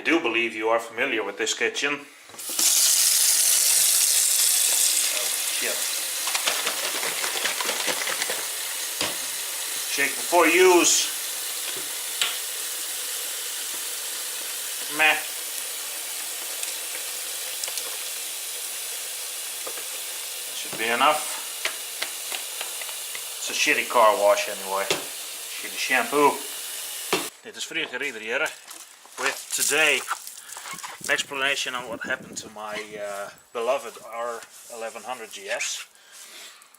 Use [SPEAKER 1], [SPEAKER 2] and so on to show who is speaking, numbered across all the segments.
[SPEAKER 1] do believe you are familiar with this kitchen. Oh shit. Shake before use. Meh. That should be enough. It's a shitty car wash anyway. Shitty shampoo. Dit is Frigga Riederiere with today an explanation on what happened to my beloved R1100 GS.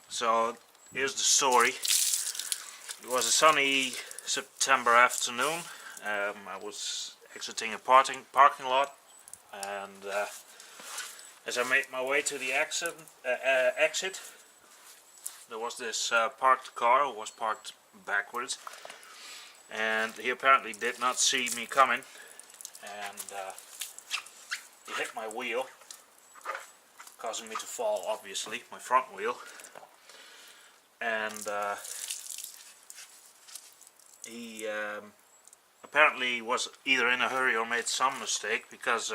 [SPEAKER 1] So here's the story. It was a sunny September afternoon. I was exiting a parking lot, and as I made my way to the exit, there was this parked car who was parked backwards, and he apparently did not see me coming, and he hit my wheel, causing me to fall, obviously, my front wheel. And he apparently was either in a hurry or made some mistake, because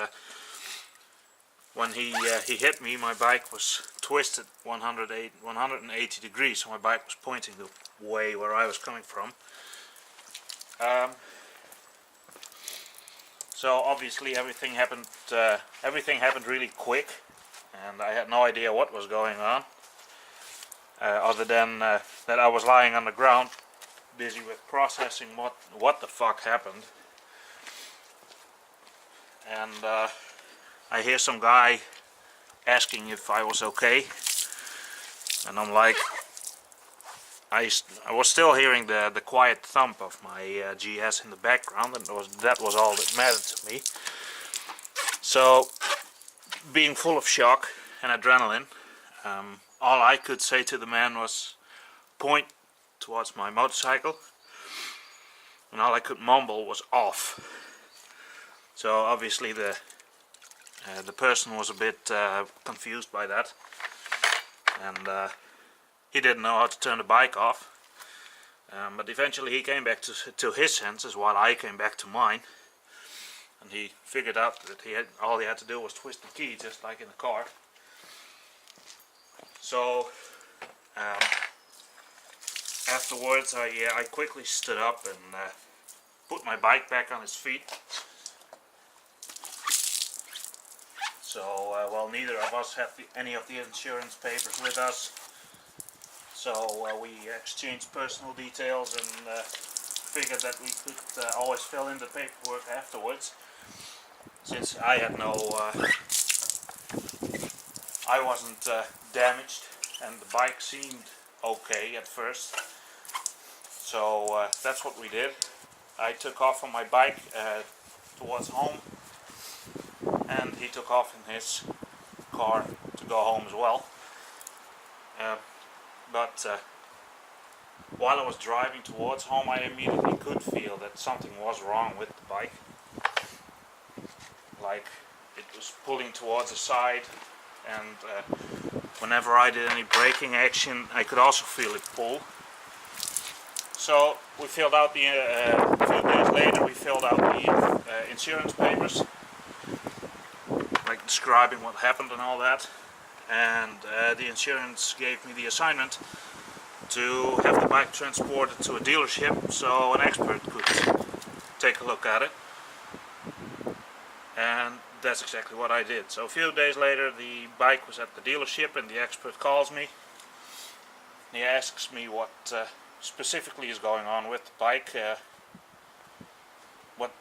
[SPEAKER 1] when he hit me, my bike was twisted 180 degrees, so my bike was pointing the way where I was coming from. So obviously everything happened really quick, and I had no idea what was going on, other than that I was lying on the ground, busy with processing what the fuck happened. And I hear some guy asking if I was okay, and I'm like, I was still hearing the quiet thump of my GS in the background, and that was all that mattered to me. So, being full of shock and adrenaline, all I could say to the man was point towards my motorcycle, and all I could mumble was off. So obviously the person was a bit confused by that, and he didn't know how to turn the bike off, but eventually he came back to his senses while I came back to mine, and he figured out that all he had to do was twist the key, just like in the car. So afterwards I quickly stood up and put my bike back on its feet. So well, neither of us had any of the insurance papers with us, so we exchanged personal details and figured that we could always fill in the paperwork afterwards, since I had I wasn't damaged, and the bike seemed okay at first. So that's what we did. I took off on my bike towards home, and he took off in his car to go home as well. But while I was driving towards home, I immediately could feel that something was wrong with the bike. Like it was pulling towards the side, and whenever I did any braking action, I could also feel it pull. So we filled out a few days later, we filled out the insurance papers, like describing what happened and all that, and the insurance gave me the assignment to have the bike transported to a dealership so an expert could take a look at it, and that's exactly what I did. So a few days later the bike was at the dealership, and the expert calls me, and he asks me what specifically is going on with the bike, what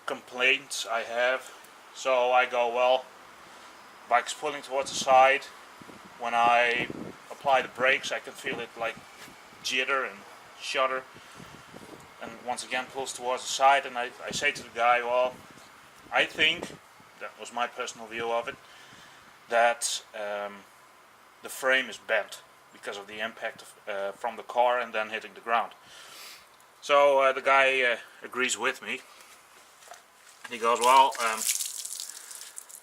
[SPEAKER 1] complaints I have. So I go, well, bike's pulling towards the side. When I apply the brakes, I can feel it like jitter and shudder, and once again pulls towards the side. And I say to the guy, well, I think, that was my personal view of it, that the frame is bent because of the impact from the car and then hitting the ground. So the guy agrees with me. He goes, well,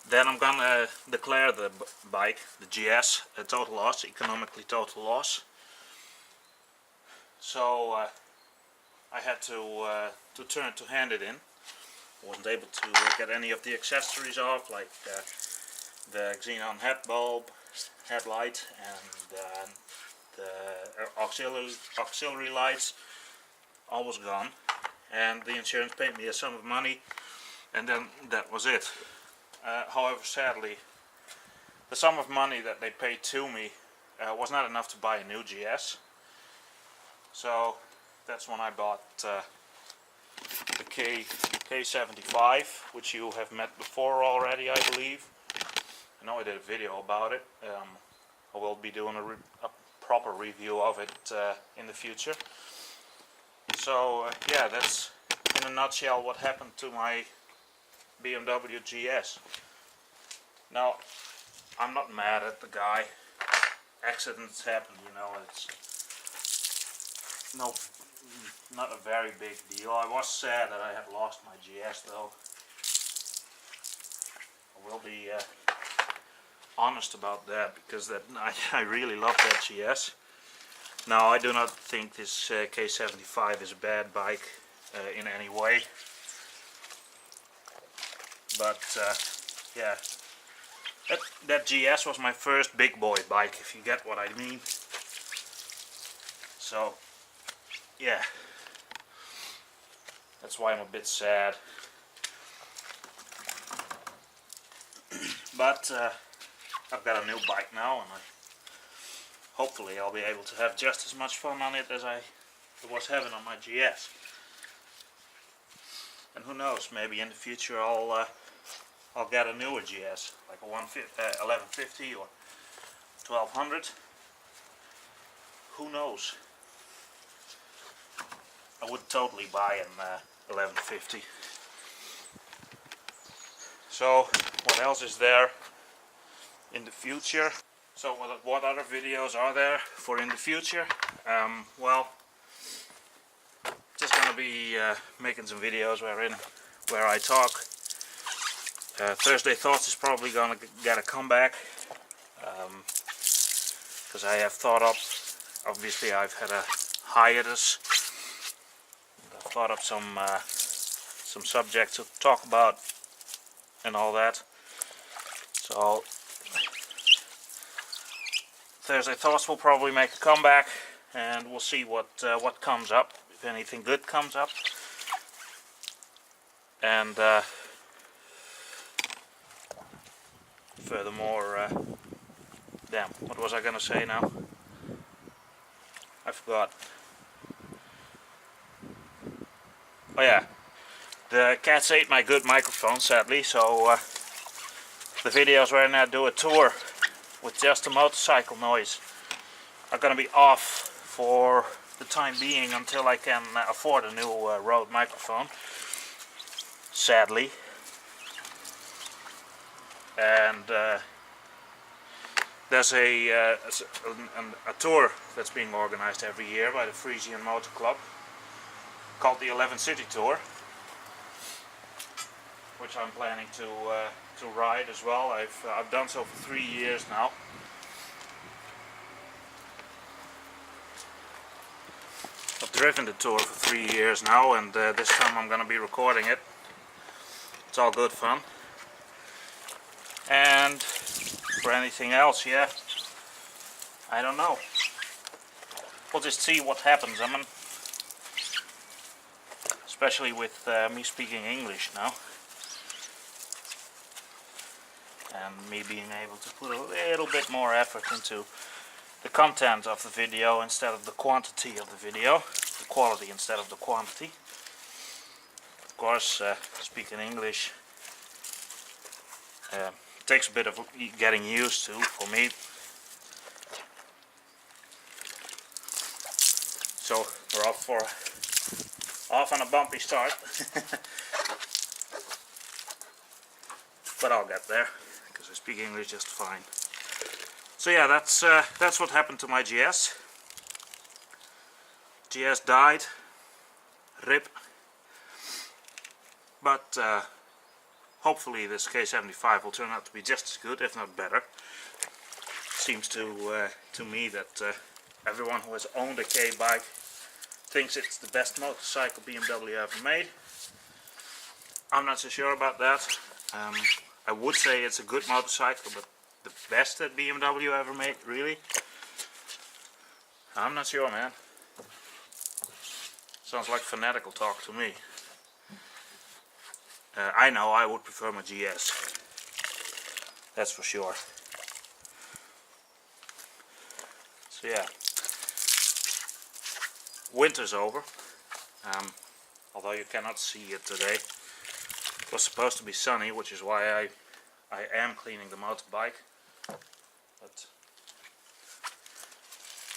[SPEAKER 1] then I'm gonna declare the bike, the GS, a total loss, economically total loss. So I had to hand it in, I wasn't able to get any of the accessories off, like the xenon head bulb, headlight, and the auxiliary lights. All was gone, and the insurance paid me a sum of money, and then that was it. However, sadly, the sum of money that they paid to me was not enough to buy a new GS. So that's when I bought the K75, which you have met before already, I believe. I know I did a video about it. I will be doing a proper review of it in the future. So yeah, that's in a nutshell what happened to my BMW GS. Now, I'm not mad at the guy. Accidents happen, you know. It's not a very big deal. I was sad that I had lost my GS though. I will be honest about that, because I really love that GS. Now, I do not think this K75 is a bad bike in any way, but yeah, that GS was my first big boy bike, if you get what I mean. So yeah, that's why I'm a bit sad. But I've got a new bike now, and hopefully I'll be able to have just as much fun on it as I was having on my GS. And who knows, maybe in the future I'll get a newer GS, like a 1150 or 1200. Who knows? I would totally buy an 1150. So what else is there in the future? So what other videos are there for in the future? Well, just gonna be making some videos where I talk. Thursday Thoughts is probably gonna get a comeback, because I have thought up. Obviously, I've had a hiatus. I've thought up some subjects to talk about and all that. So Thursday Thoughts will probably make a comeback, and we'll see what comes up, if anything good comes up. And furthermore, damn, what was I gonna say now? I forgot. Oh yeah, the cats ate my good microphone, sadly, so the videos where I now do a tour with just a motorcycle noise are gonna be off for the time being until I can afford a new Rode microphone, sadly. And there's a tour that's being organized every year by the Frisian Motor Club called the 11 City Tour, which I'm planning to ride as well. I've done so for 3 years now. I've driven the tour for 3 years now, and this time I'm going to be recording it. It's all good fun. And for anything else, yeah, I don't know. We'll just see what happens. I mean, especially with me speaking English now, and me being able to put a little bit more effort into the content of the video instead of the quantity of the video, the quality instead of the quantity. Of course, speaking English takes a bit of getting used to for me. So we're off on a bumpy start, but I'll get there because I speak English just fine. So yeah, that's what happened to my GS. GS died, rip. But hopefully this K75 will turn out to be just as good, if not better. Seems to me that everyone who has owned a K bike thinks it's the best motorcycle BMW ever made. I'm not so sure about that. I would say it's a good motorcycle, but the best that BMW ever made, really? I'm not sure, man. Sounds like fanatical talk to me. I know I would prefer my GS. That's for sure. So yeah. Winter's over. Although you cannot see it today. It was supposed to be sunny, which is why I am cleaning the motorbike. But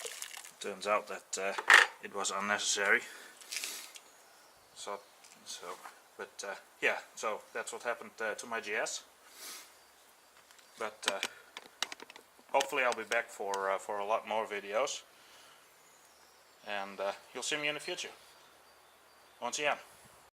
[SPEAKER 1] it turns out that it was unnecessary. Yeah, so that's what happened to my GS. But hopefully I'll be back for a lot more videos, and you'll see me in the future. Once again.